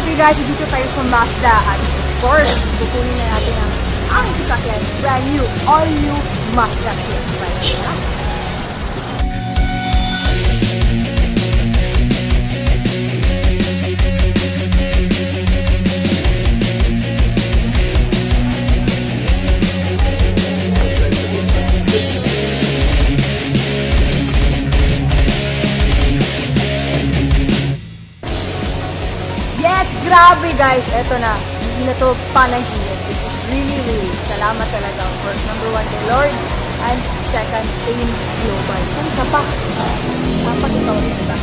Grabe guys, dito tayo sa Mazda at of course, kukunin na natin ang sasakyan. Brand new, all new Mazda CX-5. Yes, grabe guys. Eto na. Hindi na to panaginip. This is really, salamat talaga. First, number one kay Lord. And second, AIM Global. Saan ka pa? Dapat ikaw rin ba?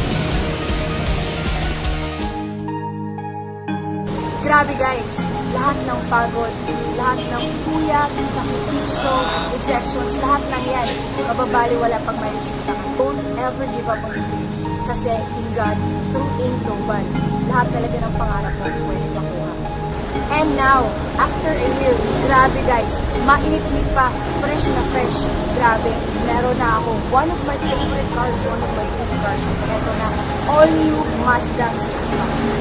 Grabe guys. Lahat ng pagod, lahat ng puyat, sakripisyo, rejections, lahat ng yan, mababaliwala pag may resulta ka. Don't ever give up on your dreams. Kasi in God, through AIM Global, lahat talaga ng pangarap mo pwede makuha. And now, after a year, grabe guys, mainit-init pa, fresh na fresh. Grabe, meron na ako. One of my favorite cars, one of my favorite cars. Ito na, all new Mazda CX-5.